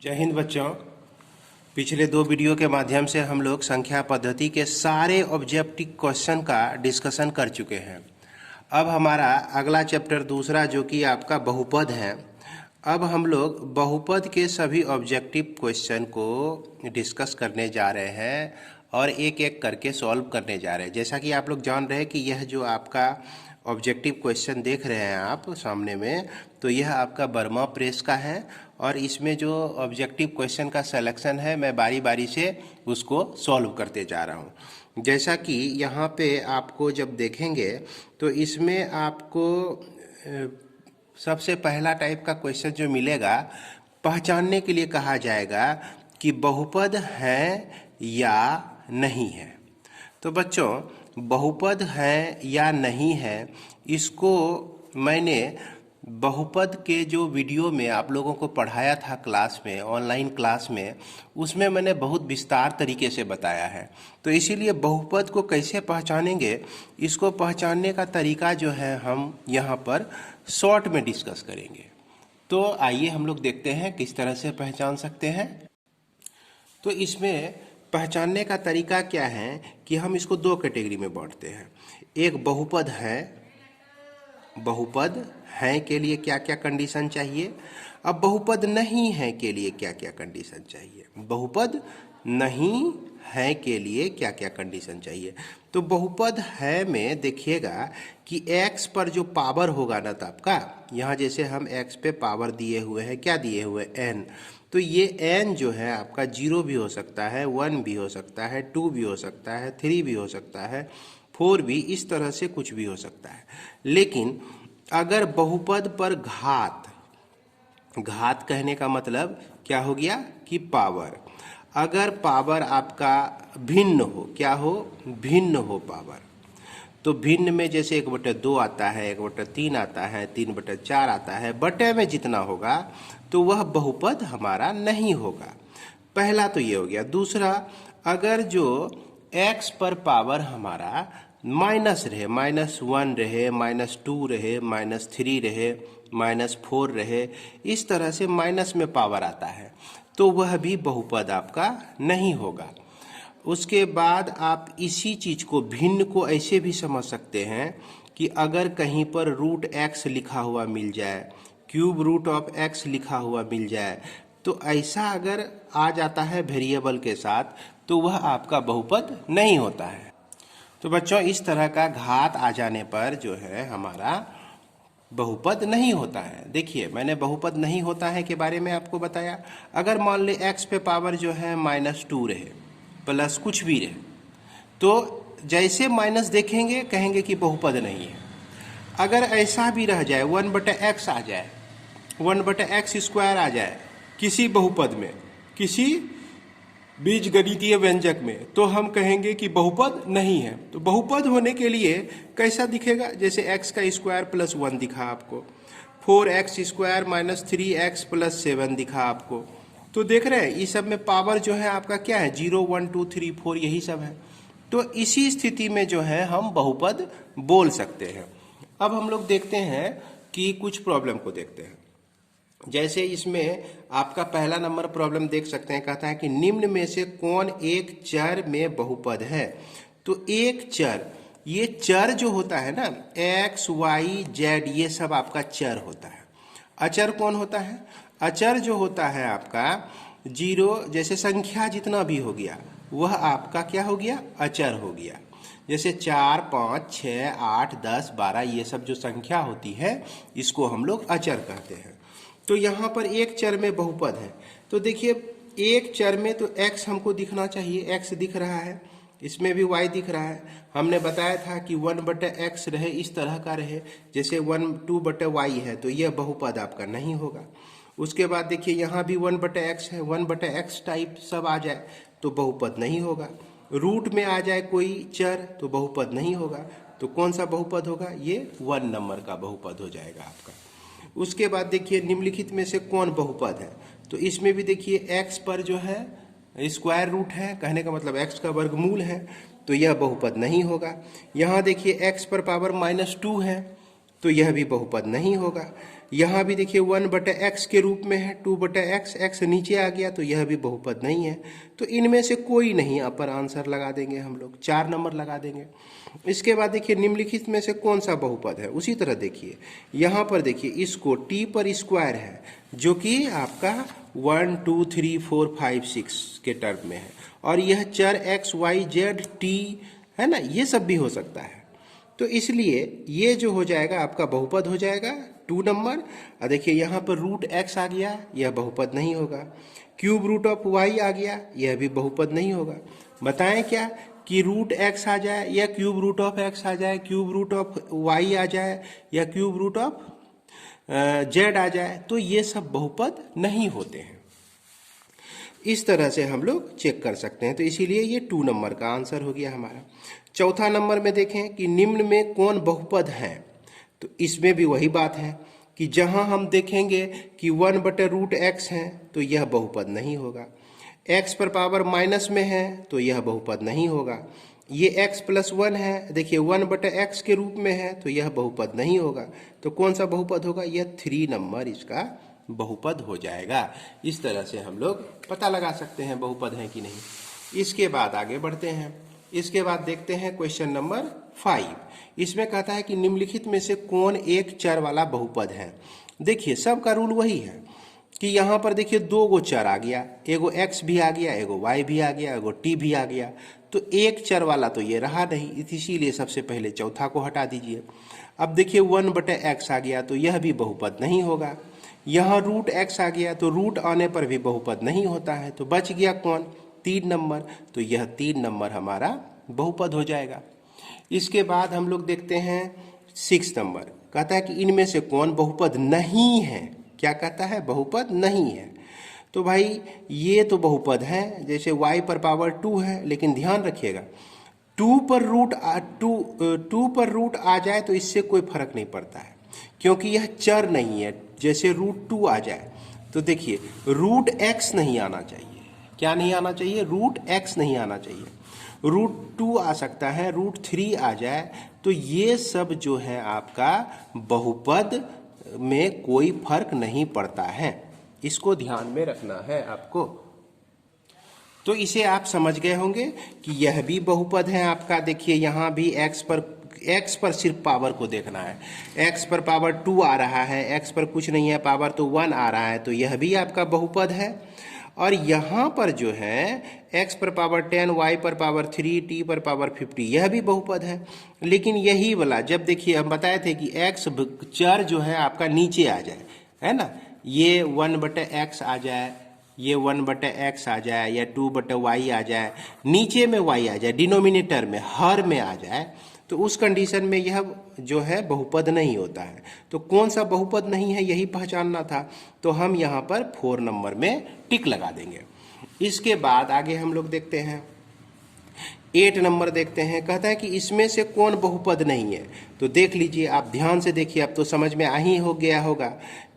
जय हिंद बच्चों। पिछले दो वीडियो के माध्यम से हम लोग संख्या पद्धति के सारे ऑब्जेक्टिव क्वेश्चन का डिस्कशन कर चुके हैं। अब हमारा अगला चैप्टर दूसरा जो कि आपका बहुपद है। अब हम लोग बहुपद के सभी ऑब्जेक्टिव क्वेश्चन को डिस्कस करने जा रहे हैं और एक एक करके सॉल्व करने जा रहे हैं। जैसा कि आप लोग जान रहे हैं कि यह जो आपका ऑब्जेक्टिव क्वेश्चन देख रहे हैं आप सामने में, तो यह आपका बर्मा प्रेस का है और इसमें जो ऑब्जेक्टिव क्वेश्चन का सिलेक्शन है मैं बारी बारी से उसको सॉल्व करते जा रहा हूँ। जैसा कि यहाँ पे आपको जब देखेंगे तो इसमें आपको सबसे पहला टाइप का क्वेश्चन जो मिलेगा, पहचानने के लिए कहा जाएगा कि बहुपद है या नहीं है। तो बच्चों, बहुपद है या नहीं है, इसको मैंने बहुपद के जो वीडियो में आप लोगों को पढ़ाया था क्लास में, ऑनलाइन क्लास में, उसमें मैंने बहुत विस्तार तरीके से बताया है। तो इसीलिए बहुपद को कैसे पहचानेंगे, इसको पहचानने का तरीका जो है हम यहाँ पर शॉर्ट में डिस्कस करेंगे। तो आइए हम लोग देखते हैं किस तरह से पहचान सकते हैं। तो इसमें पहचानने का तरीका क्या है कि हम इसको दो कैटेगरी में बांटते हैं। एक बहुपद है, बहुपद है के लिए क्या क्या कंडीशन चाहिए। अब बहुपद नहीं है के लिए क्या क्या कंडीशन चाहिए। बहुपद नहीं है के लिए क्या क्या कंडीशन चाहिए। तो बहुपद है में देखिएगा कि x पर जो पावर होगा ना, तो आपका यहाँ जैसे हम x पे पावर दिए हुए हैं, क्या दिए हुए n, तो ये n जो है आपका 0 भी हो सकता है, 1 भी हो सकता है, 2 भी हो सकता है, 3 भी हो सकता है, 4 भी, इस तरह से कुछ भी हो सकता है। लेकिन अगर बहुपद पर घात, घात कहने का मतलब क्या हो गया कि पावर, अगर पावर आपका भिन्न हो, क्या हो, भिन्न हो पावर, तो भिन्न में जैसे 1/2 आता है, 1/3 आता है, 3/4 आता है, बटे में जितना होगा तो वह बहुपद हमारा नहीं होगा। पहला तो ये हो गया। दूसरा, अगर जो x पर पावर हमारा माइनस रहे, -1 रहे, -2 रहे, -3 रहे, -4 रहे, इस तरह से माइनस में पावर आता है, तो वह भी बहुपद आपका नहीं होगा। उसके बाद आप इसी चीज़ को, भिन्न को ऐसे भी समझ सकते हैं कि अगर कहीं पर √x लिखा हुआ मिल जाए, क्यूब रूट ऑफ x लिखा हुआ मिल जाए, तो ऐसा अगर आ जाता है वेरिएबल के साथ, तो वह आपका बहुपद नहीं होता है। तो बच्चों, इस तरह का घात आ जाने पर जो है हमारा बहुपद नहीं होता है। देखिए, मैंने बहुपद नहीं होता है के बारे में आपको बताया। अगर मान ले x पे पावर जो है -2 रहे, प्लस कुछ भी रहे, तो जैसे माइनस देखेंगे कहेंगे कि बहुपद नहीं है। अगर ऐसा भी रह जाए, 1/x आ जाए, 1/x² आ जाए किसी बहुपद में, किसी बीजगणितीय व्यंजक में, तो हम कहेंगे कि बहुपद नहीं है। तो बहुपद होने के लिए कैसा दिखेगा, जैसे x का स्क्वायर प्लस 1 दिखा आपको, 4x² - 3x + 7 दिखा आपको। तो देख रहे हैं इस सब में पावर जो है आपका क्या है, 0, 1, 2, 3, 4 यही सब है। तो इसी स्थिति में जो है हम बहुपद बोल सकते हैं। अब हम लोग देखते हैं कि कुछ प्रॉब्लम को देखते हैं। जैसे इसमें आपका पहला नंबर प्रॉब्लम देख सकते हैं, कहता है कि निम्न में से कौन एक चर में बहुपद है। तो एक चर, ये चर जो होता है ना, x, y, z, ये सब आपका चर होता है। अचर कौन होता है? अचर जो होता है आपका 0, जैसे संख्या जितना भी हो गया वह आपका क्या हो गया, अचर हो गया। जैसे 4, 5, 6, 8, 10, 12 ये सब जो संख्या होती है इसको हम लोग अचर कहते हैं। तो यहाँ पर एक चर में बहुपद है। तो देखिए, एक चर में तो x हमको दिखना चाहिए, x दिख रहा है, इसमें भी y दिख रहा है। हमने बताया था कि 1/x रहे, इस तरह का रहे, जैसे 2/y है, तो यह बहुपद आपका नहीं होगा। उसके बाद देखिए यहाँ भी 1/x है, 1/x टाइप सब आ जाए तो बहुपद नहीं होगा। रूट में आ जाए कोई चर तो बहुपद नहीं होगा। तो कौन सा बहुपद होगा, ये 1 नंबर का बहुपद हो जाएगा आपका। उसके बाद देखिए निम्नलिखित में से कौन बहुपद है। तो इसमें भी देखिए x पर जो है स्क्वायर रूट है, कहने का मतलब x का वर्गमूल है, तो यह बहुपद नहीं होगा। यहाँ देखिए x पर पावर -2 है, तो यह भी बहुपद नहीं होगा। यहाँ भी देखिए 1/x के रूप में है, 2/x, x नीचे आ गया तो यह भी बहुपद नहीं है। तो इनमें से कोई नहीं, अपर आंसर लगा देंगे हम लोग, 4 नंबर लगा देंगे। इसके बाद देखिए निम्नलिखित में से कौन सा बहुपद है। उसी तरह देखिए यहाँ पर देखिए इसको t पर स्क्वायर है जो कि आपका 1 2 3 4 5 6 के टर्म में है, और यह चर x y z t है ना, ये सब भी हो सकता है। तो इसलिए ये जो हो जाएगा आपका बहुपद हो जाएगा 2 नंबर। और देखिए यहाँ पर रूट x आ गया, यह बहुपद नहीं होगा। क्यूब रूट ऑफ y आ गया, यह भी बहुपद नहीं होगा। बताएं क्या कि रूट x आ जाए या क्यूब रूट ऑफ x आ जाए, क्यूब रूट ऑफ y आ जाए या क्यूब रूट ऑफ z आ जाए, तो ये सब बहुपद नहीं होते हैं। इस तरह से हम लोग चेक कर सकते हैं। तो इसीलिए ये 2 नंबर का आंसर हो गया हमारा। चौथा नंबर में देखें कि निम्न में कौन बहुपद है। तो इसमें भी वही बात है कि जहां हम देखेंगे कि 1/√x है तो यह बहुपद नहीं होगा। x पर पावर माइनस में है तो यह बहुपद नहीं होगा। ये x+1 है, देखिए 1/x के रूप में है तो यह बहुपद नहीं होगा। तो कौन सा बहुपद होगा, यह 3 नंबर इसका बहुपद हो जाएगा। इस तरह से हम लोग पता लगा सकते हैं बहुपद है कि नहीं। इसके बाद आगे बढ़ते हैं। इसके बाद देखते हैं क्वेश्चन नंबर 5। इसमें कहता है कि निम्नलिखित में से कौन एक चर वाला बहुपद है। देखिए सबका रूल वही है कि यहाँ पर देखिए 2 गो चर आ गया, एगो x भी आ गया, एगो y भी आ गया, एगो t भी आ गया। तो एक चर वाला तो ये रहा नहीं, इसीलिए सबसे पहले चौथा को हटा दीजिए। अब देखिए 1/x आ गया तो यह भी बहुपद नहीं होगा। यहाँ रूट x आ गया तो रूट आने पर भी बहुपद नहीं होता है। तो बच गया कौन, 3 नंबर। तो यह 3 नंबर हमारा बहुपद हो जाएगा। इसके बाद हम लोग देखते हैं 6 नंबर। कहता है कि इनमें से कौन बहुपद नहीं है। क्या कहता है, बहुपद नहीं है। तो भाई ये तो बहुपद है, जैसे y पर पावर 2 है, लेकिन ध्यान रखिएगा 2 पर रूट आ जाए तो इससे कोई फर्क नहीं पड़ता है, क्योंकि यह चर नहीं है। जैसे √2 आ जाए तो देखिए रूट x नहीं आना चाहिए। क्या नहीं आना चाहिए, रूट x नहीं आना चाहिए। √2 आ सकता है, √3 आ जाए तो ये सब जो है आपका बहुपद में कोई फर्क नहीं पड़ता है। इसको ध्यान में रखना है आपको। तो इसे आप समझ गए होंगे कि यह भी बहुपद है आपका। देखिए यहाँ भी x पर सिर्फ पावर को देखना है। x पर पावर 2 आ रहा है, x पर कुछ नहीं है, पावर तो 1 आ रहा है, तो यह भी आपका बहुपद है। और यहाँ पर जो है x पर पावर 10, y पर पावर 3, t पर पावर 50, यह भी बहुपद है। लेकिन यही वाला जब देखिए हम बताए थे कि x चर जो है आपका नीचे आ जाए, है ना, ये 1/x आ जाए, ये 1/x आ जाए या 2/y आ जाए, नीचे में y आ जाए, डिनोमिनेटर में हर में आ जाए, तो उस कंडीशन में यह जो है बहुपद नहीं होता है। तो कौन सा बहुपद नहीं है यही पहचानना था। तो हम यहाँ पर 4 नंबर में टिक लगा देंगे। इसके बाद आगे हम लोग देखते हैं 8 नंबर देखते हैं। कहता है कि इसमें से कौन बहुपद नहीं है। तो देख लीजिए, आप ध्यान से देखिए, अब तो समझ में आ ही हो गया होगा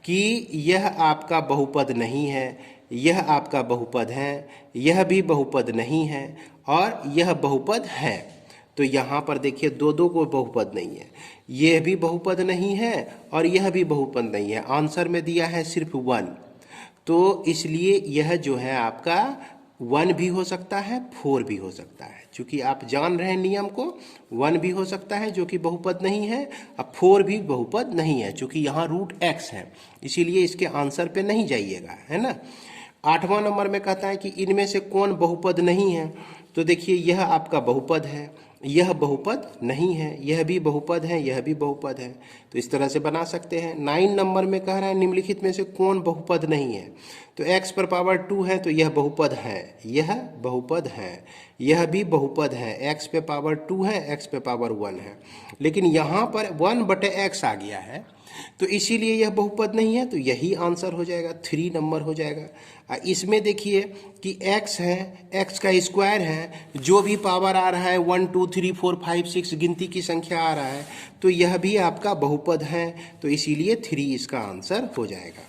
कि यह आपका बहुपद नहीं है, यह आपका बहुपद है, यह भी बहुपद नहीं है और यह बहुपद है। तो यहाँ पर देखिए 2 को बहुपद नहीं है, यह भी बहुपद नहीं है और यह भी बहुपद नहीं है। आंसर में दिया है सिर्फ 1, तो इसलिए यह जो है आपका 1 भी हो सकता है, 4 भी हो सकता है। चूंकि आप जान रहे हैं नियम को, 1 भी हो सकता है जो कि बहुपद नहीं है, अब 4 भी बहुपद नहीं है, चूंकि यहाँ √x है, इसीलिए इसके आंसर पे नहीं जाइएगा, है ना। 8वां नंबर में कहता है कि इनमें से कौन बहुपद नहीं है। तो देखिए यह आपका बहुपद है, यह बहुपद नहीं है, यह भी बहुपद है, यह भी बहुपद है। तो इस तरह से बना सकते हैं। 9 नंबर में कह रहा है निम्नलिखित में से कौन बहुपद नहीं है। तो x पर पावर 2 है तो यह बहुपद है, यह बहुपद है, यह भी बहुपद है। x पे पावर 2 है, x पे पावर 1 है, लेकिन यहाँ पर 1/x आ गया है तो इसीलिए यह बहुपद नहीं है। तो यही आंसर हो जाएगा, 3 नंबर हो जाएगा। इसमें देखिए कि x है, x का स्क्वायर है, जो भी पावर आ रहा है 1 2 3 4 5 6 गिनती की संख्या आ रहा है, तो यह भी आपका बहुपद है। तो इसीलिए 3 इसका आंसर हो जाएगा।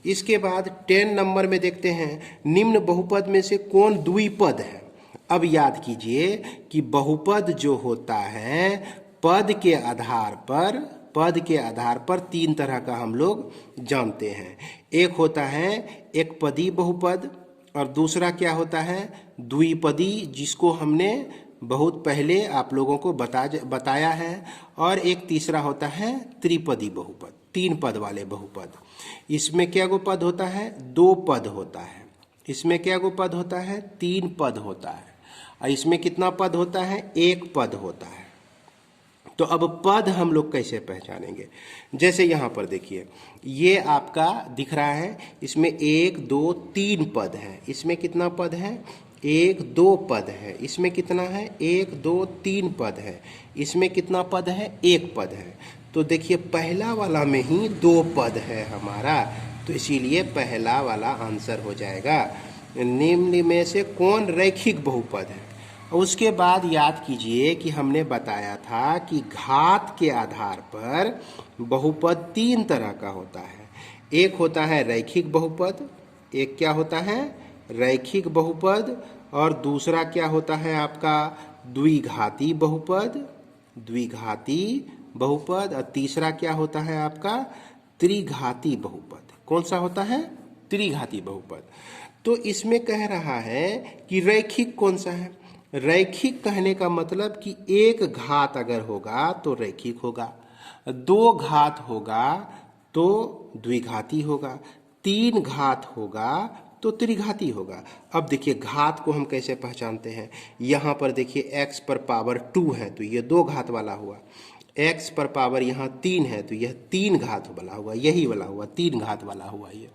इसके बाद 10 नंबर में देखते हैं निम्न बहुपद में से कौन द्विपद है। अब याद कीजिए कि बहुपद जो होता है पद के आधार पर पद के आधार पर तीन तरह का हम लोग जानते हैं। एक होता है एकपदी बहुपद और दूसरा क्या होता है द्विपदी, जिसको हमने बहुत पहले आप लोगों को बताया है, और एक तीसरा होता है त्रिपदी बहुपद, तीन पद वाले बहुपद। इसमें क्या गो पद होता है, दो पद होता है। इसमें क्या गो पद होता है, तीन पद होता है। और इसमें कितना पद होता है, एक पद होता है। तो अब पद हम लोग कैसे पहचानेंगे, जैसे यहाँ पर देखिए ये आपका दिख रहा है, इसमें एक दो तीन पद है। इसमें कितना पद है, एक दो पद है। इसमें कितना है, एक दो तीन पद है। इसमें कितना पद है, एक पद है। तो देखिए पहला वाला में ही दो पद है हमारा, तो इसीलिए पहला वाला आंसर हो जाएगा। निम्न में से कौन रैखिक बहुपद है। उसके बाद याद कीजिए कि हमने बताया था कि घात के आधार पर बहुपद तीन तरह का होता है। एक होता है रैखिक बहुपद, एक क्या होता है रैखिक बहुपद, और दूसरा क्या होता है आपका द्विघाती बहुपद, द्विघाती बहुपद, और तीसरा क्या होता है आपका त्रिघाती बहुपद। कौन सा होता है, त्रिघाती बहुपद। तो इसमें कह रहा है कि रैखिक कौन सा है। रैखिक कहने का मतलब कि एक घात अगर होगा तो रैखिक होगा, दो घात होगा तो द्विघाती होगा, तीन घात होगा तो त्रिघाती होगा। अब देखिए घात को हम कैसे पहचानते हैं, यहाँ पर देखिए x पर पावर 2 है तो ये दो घात वाला हुआ, x पर पावर यहाँ 3 है तो यह तीन घात वाला हुआ, यही वाला हुआ, तीन घात वाला हुआ ये।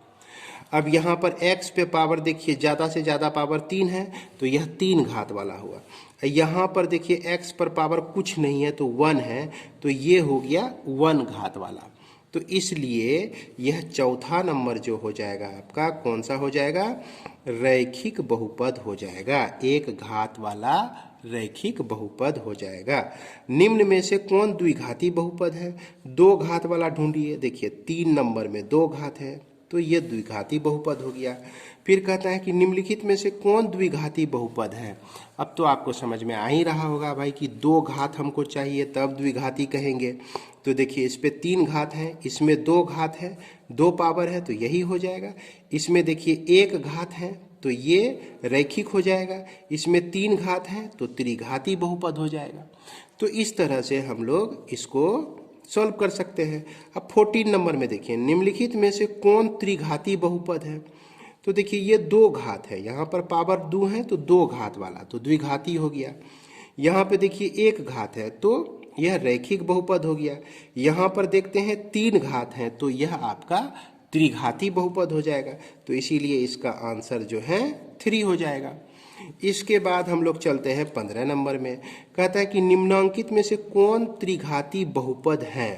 अब यहाँ पर x पे पावर देखिए ज़्यादा से ज़्यादा पावर 3 है तो यह तीन घात वाला हुआ। यहाँ पर देखिए x पर पावर कुछ नहीं है तो 1 है तो ये हो गया 1 घात वाला। तो इसलिए यह चौथा नंबर जो हो जाएगा आपका कौन सा हो जाएगा, रैखिक बहुपद हो जाएगा, एक घात वाला रैखिक बहुपद हो जाएगा। निम्न में से कौन द्विघाती बहुपद है, दो घात वाला ढूंढिए। देखिए 3 नंबर में दो घात है तो ये द्विघाती बहुपद हो गया। फिर कहता है कि निम्नलिखित में से कौन द्विघाती बहुपद है। अब तो आपको समझ में आ ही रहा होगा भाई कि दो घात हमको चाहिए तब द्विघाती कहेंगे। तो देखिए इस पे 3 घात है, इसमें 2 घात है, 2 पावर है तो यही हो जाएगा। इसमें देखिए 1 घात है तो ये रैखिक हो जाएगा, इसमें 3 घात है तो त्रिघाती बहुपद हो जाएगा। तो इस तरह से हम लोग इसको सॉल्व कर सकते हैं। अब 14 नंबर में देखिए निम्नलिखित में से कौन त्रिघाती बहुपद है। तो देखिए ये 2 घात है, यहाँ पर पावर 2 है तो 2 घात वाला तो द्विघाती हो गया। यहाँ पे देखिए 1 घात है तो यह रैखिक बहुपद हो गया। यहाँ पर देखते हैं 3 घात है तो यह आपका त्रिघाती बहुपद हो जाएगा। तो इसीलिए इसका आंसर जो है 3 हो जाएगा। इसके बाद हम लोग चलते हैं 15 नंबर में। कहता है कि निम्नांकित में से कौन त्रिघाती बहुपद है।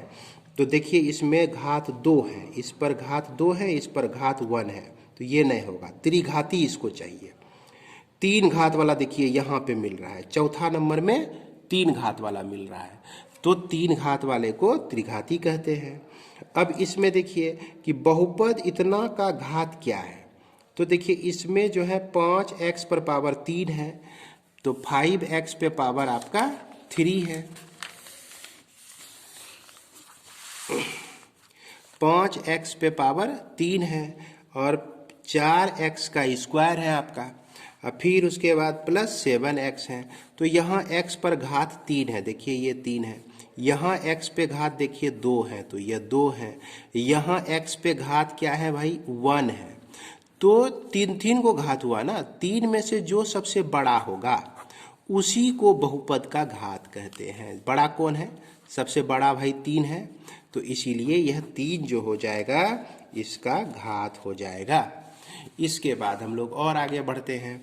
तो देखिए इसमें घात 2 है, इस पर घात 2 है, इस पर घात 1 है तो ये नहीं होगा, त्रिघाती इसको चाहिए। 3 घात वाला देखिए यहाँ पे मिल रहा है, चौथा नंबर में 3 घात वाला मिल रहा है तो 3 घात वाले को त्रिघाती कहते हैं। अब इसमें देखिए कि बहुपद इतना का घात क्या है। तो देखिए इसमें जो है 5x पर पावर 3 है तो 5x पे पावर आपका 3 है। 5x पे पावर 3 है और 4x का स्क्वायर है आपका, और फिर उसके बाद प्लस 7x है। तो यहाँ x पर घात 3 है, देखिए ये 3 है। यहाँ x पे घात देखिए 2 है तो यह 2 है। यहाँ x पे घात क्या है भाई 1 है। तो 3 को घात हुआ ना, 3 में से जो सबसे बड़ा होगा उसी को बहुपद का घात कहते हैं। बड़ा कौन है, सबसे बड़ा भाई 3 है तो इसीलिए यह 3 जो हो जाएगा इसका घात हो जाएगा। इसके बाद हम लोग और आगे बढ़ते हैं।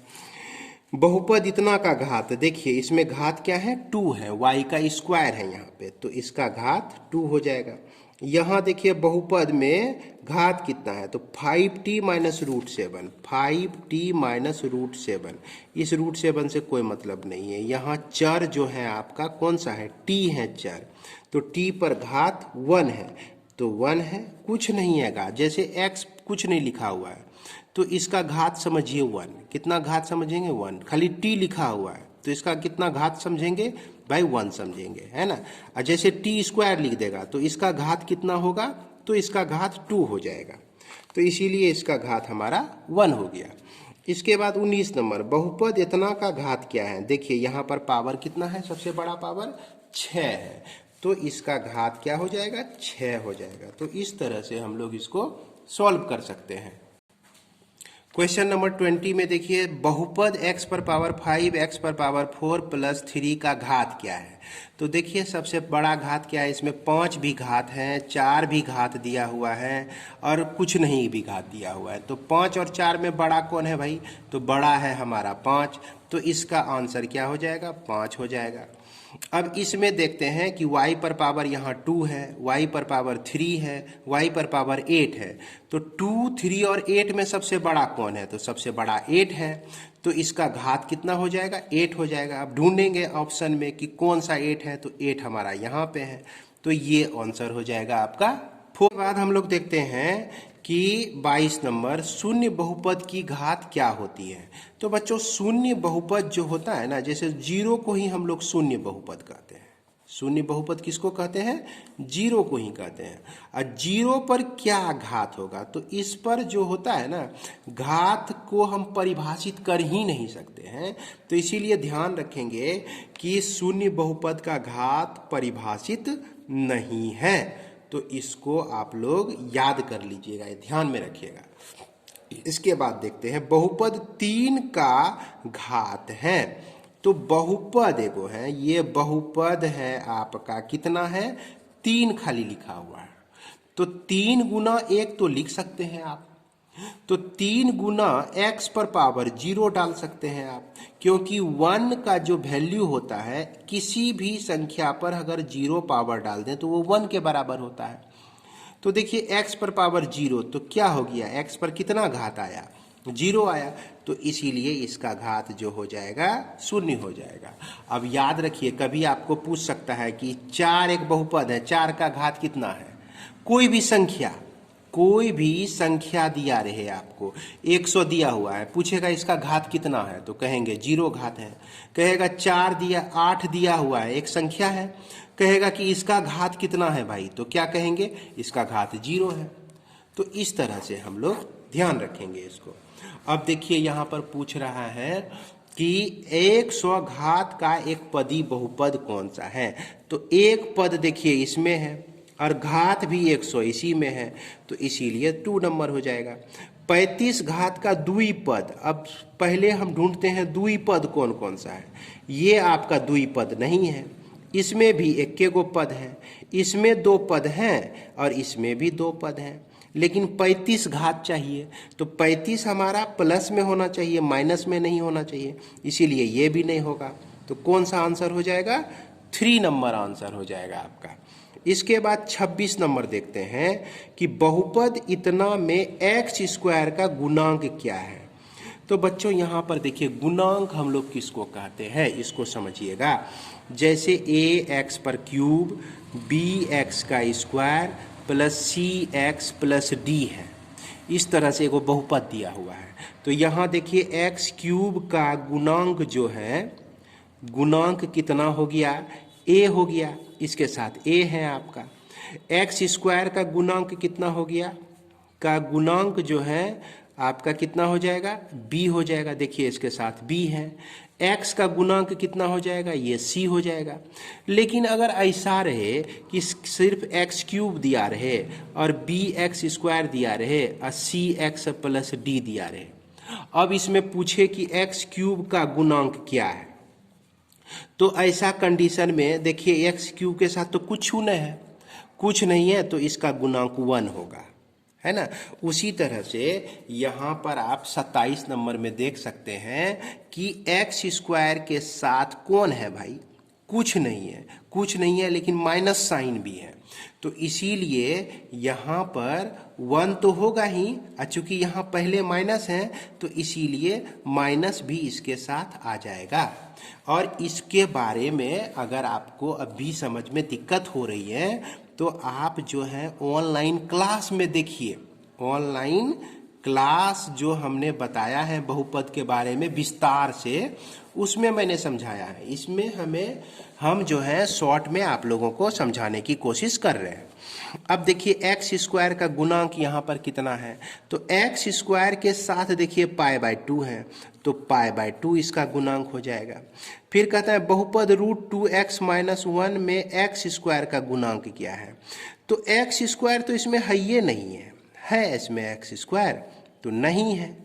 बहुपद इतना का घात, देखिए इसमें घात क्या है 2 है, y का स्क्वायर है यहाँ पे तो इसका घात 2 हो जाएगा। यहाँ देखिए बहुपद में घात कितना है तो 5t minus root 7, 5t minus root 7। इस रूट 7 से कोई मतलब नहीं है। यहाँ चर जो है आपका कौन सा है, t है चर, तो t पर घात 1 है तो 1 है, कुछ नहीं है घात, जैसे x कुछ नहीं लिखा हुआ है तो इसका घात समझिए 1। कितना घात समझेंगे 1, खाली t लिखा हुआ है तो इसका कितना घात समझेंगे बाई 1 समझेंगे, है ना। और जैसे टी स्क्वायर लिख देगा तो इसका घात कितना होगा, तो इसका घात 2 हो जाएगा, तो इसीलिए इसका घात हमारा 1 हो गया। इसके बाद 19 नंबर, बहुपद इतना का घात क्या है। देखिए यहाँ पर पावर कितना है, सबसे बड़ा पावर 6 है, तो इसका घात क्या हो जाएगा, 6 हो जाएगा। तो इस तरह से हम लोग इसको सॉल्व कर सकते हैं। क्वेश्चन नंबर 20 में देखिए, बहुपद x पर पावर 5 x पर पावर 4 प्लस 3 का घात क्या है। तो देखिए सबसे बड़ा घात क्या है, इसमें 5 भी घात है, 4 भी घात दिया हुआ है और कुछ नहीं भी घात दिया हुआ है। तो 5 और 4 में बड़ा कौन है भाई, तो बड़ा है हमारा 5, तो इसका आंसर क्या हो जाएगा, 5 हो जाएगा। अब इसमें देखते हैं कि y पर पावर यहाँ 2 है, y पर पावर 3 है, y पर पावर 8 है। तो 2, 3 और 8 में सबसे बड़ा कौन है, तो सबसे बड़ा 8 है, तो इसका घात कितना हो जाएगा, 8 हो जाएगा। अब ढूंढेंगे ऑप्शन में कि कौन सा 8 है, तो 8 हमारा यहाँ पे है, तो ये आंसर हो जाएगा आपका 4। के बाद हम लोग देखते हैं कि 22 नंबर, शून्य बहुपद की घात क्या होती है। तो बच्चों शून्य बहुपद जो होता है ना, जैसे 0 को ही हम लोग शून्य बहुपद कहते हैं। शून्य बहुपद किसको कहते हैं, 0 को ही कहते हैं। और 0 पर क्या घात होगा, तो इस पर जो होता है ना, घात को हम परिभाषित कर ही नहीं सकते हैं, तो इसीलिए ध्यान रखेंगे कि शून्य बहुपद का घात परिभाषित नहीं है। तो इसको आप लोग याद कर लीजिएगा, ध्यान में रखिएगा। इसके बाद देखते हैं, बहुपद 3 का घात है। तो बहुपद एगो है, ये बहुपद है आपका, कितना है, 3 खाली लिखा हुआ है। तो 3 गुना 1 तो लिख सकते हैं आप, तो 3 गुना x पर पावर 0 डाल सकते हैं आप, क्योंकि 1 का जो वैल्यू होता है किसी भी संख्या पर अगर 0 पावर डाल दें तो वो 1 के बराबर होता है। तो देखिए x पर पावर 0, तो क्या हो गया, x पर कितना घात आया, 0 आया, तो इसीलिए इसका घात जो हो जाएगा 0 हो जाएगा। अब याद रखिए, कभी आपको पूछ सकता है कि 4 एक बहुपद है, 4 का घात कितना है, कोई भी संख्या दिया रहे आपको, 100 दिया हुआ है, पूछेगा इसका घात कितना है, तो कहेंगे 0 घात है। कहेगा 4 दिया, 8 दिया हुआ है, एक संख्या है, कहेगा कि इसका घात कितना है भाई, तो क्या कहेंगे, इसका घात 0 है। तो इस तरह से हम लोग ध्यान रखेंगे इसको। अब देखिए यहाँ पर पूछ रहा है कि 100 घात का एक पदी बहुपद कौन सा है। तो एक पद देखिए इसमें है और घात भी 100 इसी में है, तो इसीलिए 2 नंबर हो जाएगा। 35 घात का द्विपद, अब पहले हम ढूंढते हैं द्विपद कौन कौन सा है। ये आपका द्विपद नहीं है, इसमें भी 1 गो पद है, इसमें 2 पद हैं और इसमें भी 2 पद हैं, लेकिन 35 घात चाहिए। तो 35 हमारा प्लस में होना चाहिए, माइनस में नहीं होना चाहिए, इसीलिए ये भी नहीं होगा। तो कौन सा आंसर हो जाएगा, 3 नंबर आंसर हो जाएगा आपका। इसके बाद 26 नंबर देखते हैं कि बहुपद इतना में x स्क्वायर का गुणांक क्या है। तो बच्चों यहाँ पर देखिए, गुणांक हम लोग किसको कहते हैं, इसको समझिएगा। जैसे ax पर क्यूब bx का square plus cx plus d है, इस तरह से एगो बहुपद दिया हुआ है। तो यहाँ देखिए x क्यूब का गुणांक जो है, गुणांक कितना हो गया, a हो गया, इसके साथ a है आपका। x स्क्वायर का गुणांक कितना हो गया, का गुणांक जो है आपका कितना हो जाएगा, b हो जाएगा, देखिए इसके साथ b है। x का गुणांक कितना हो जाएगा, ये c हो जाएगा। लेकिन अगर ऐसा रहे कि सिर्फ x क्यूब दिया रहे और bx स्क्वायर दिया रहे और cx प्लस d दिया रहे, अब इसमें पूछे कि x क्यूब का गुणांक क्या है, तो ऐसा कंडीशन में देखिए x क्यूब के साथ तो कुछ नहीं है, तो इसका गुणांक 1 होगा, है ना। उसी तरह से यहाँ पर आप 27 नंबर में देख सकते हैं कि x स्क्वायर के साथ कौन है भाई, कुछ नहीं है, लेकिन माइनस साइन भी है, तो इसीलिए यहाँ पर 1 तो होगा ही, चूंकि यहाँ पहले माइनस है तो इसीलिए माइनस भी इसके साथ आ जाएगा। और इसके बारे में अगर आपको अभी समझ में दिक्कत हो रही है तो आप जो है ऑनलाइन क्लास में देखिए, ऑनलाइन क्लास जो हमने बताया है बहुपद के बारे में विस्तार से, उसमें मैंने समझाया है। इसमें हम जो है शॉर्ट में आप लोगों को समझाने की कोशिश कर रहे हैं। अब देखिए एक्स स्क्वायर का गुणांक यहाँ पर कितना है, तो एक्स स्क्वायर के साथ देखिए π/2 है, तो π/2 इसका गुणांक हो जाएगा। फिर कहता है बहुपद √2x - 1 में एक्स स्क्वायर का गुणांक क्या है, तो एक्स स्क्वायर तो इसमें है ये नहीं है इसमें एक्स स्क्वायर तो नहीं है,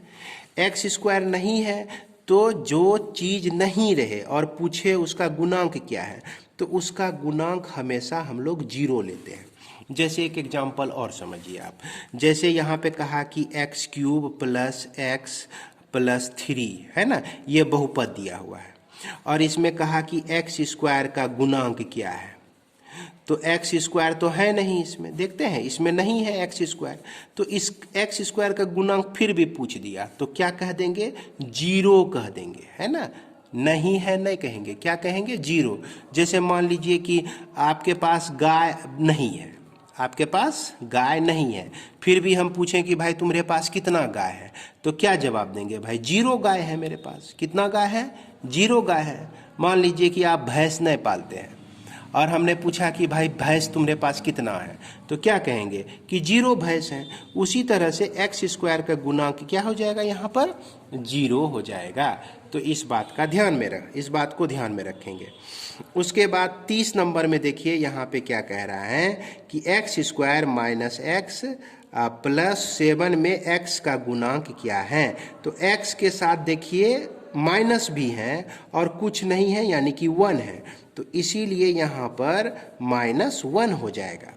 एक्स स्क्वायर नहीं है, तो जो चीज़ नहीं रहे और पूछे उसका गुणांक क्या है, तो उसका गुणांक हमेशा हम लोग 0 लेते हैं। जैसे एक एग्जाम्पल और समझिए आप, जैसे यहाँ पे कहा कि x³ + x + 3 है ना, ये बहुपद दिया हुआ है, और इसमें कहा कि एक्स स्क्वायर का गुणांक क्या है, तो एक्स स्क्वायर तो है नहीं इसमें, देखते हैं इसमें नहीं है एक्स स्क्वायर, तो इस एक्स स्क्वायर का गुणांक फिर भी पूछ दिया तो क्या कह देंगे, 0 कह देंगे, है ना, नहीं है नहीं कहेंगे, क्या कहेंगे, 0। जैसे मान लीजिए कि आपके पास गाय नहीं है, आपके पास गाय नहीं है, फिर भी हम पूछें कि भाई तुम्हारे पास कितना गाय है, तो क्या जवाब देंगे, भाई 0 गाय है मेरे पास। कितना गाय है, 0 गाय है। मान लीजिए कि आप भैंस नहीं पालते हैं और हमने पूछा कि भाई भैंस तुम्हारे पास कितना है, तो क्या कहेंगे कि 0 भैंस हैं। उसी तरह से एक्स स्क्वायर का गुणांक क्या हो जाएगा, यहाँ पर 0 हो जाएगा। तो इस बात को ध्यान में रखेंगे। उसके बाद 30 नंबर में देखिए यहाँ पे क्या कह रहा है कि x² - x + 7 में x का गुणांक क्या है, तो x के साथ देखिए माइनस भी है और कुछ नहीं है यानी कि 1 है, तो इसीलिए यहाँ पर -1 हो जाएगा।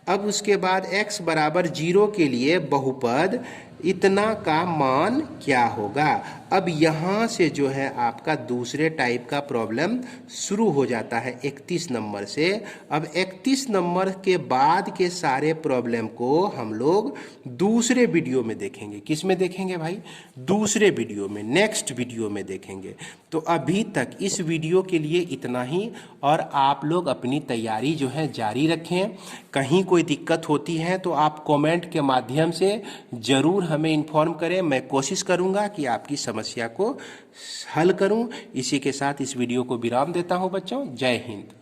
अब उसके बाद x = 0 के लिए बहुपद इतना का मान क्या होगा। अब यहाँ से जो है आपका दूसरे टाइप का प्रॉब्लम शुरू हो जाता है 31 नंबर से। अब 31 नंबर के बाद के सारे प्रॉब्लम को हम लोग दूसरे वीडियो में देखेंगे। किस में देखेंगे भाई, दूसरे वीडियो में, नेक्स्ट वीडियो में देखेंगे। तो अभी तक इस वीडियो के लिए इतना ही, और आप लोग अपनी तैयारी जो है जारी रखें। कहीं कोई दिक्कत होती है तो आप कमेंट के माध्यम से ज़रूर हमें इन्फॉर्म करें, मैं कोशिश करूंगा कि आपकी समस्या को हल करूं। इसी के साथ इस वीडियो को विराम देता हूं बच्चों। जय हिंद।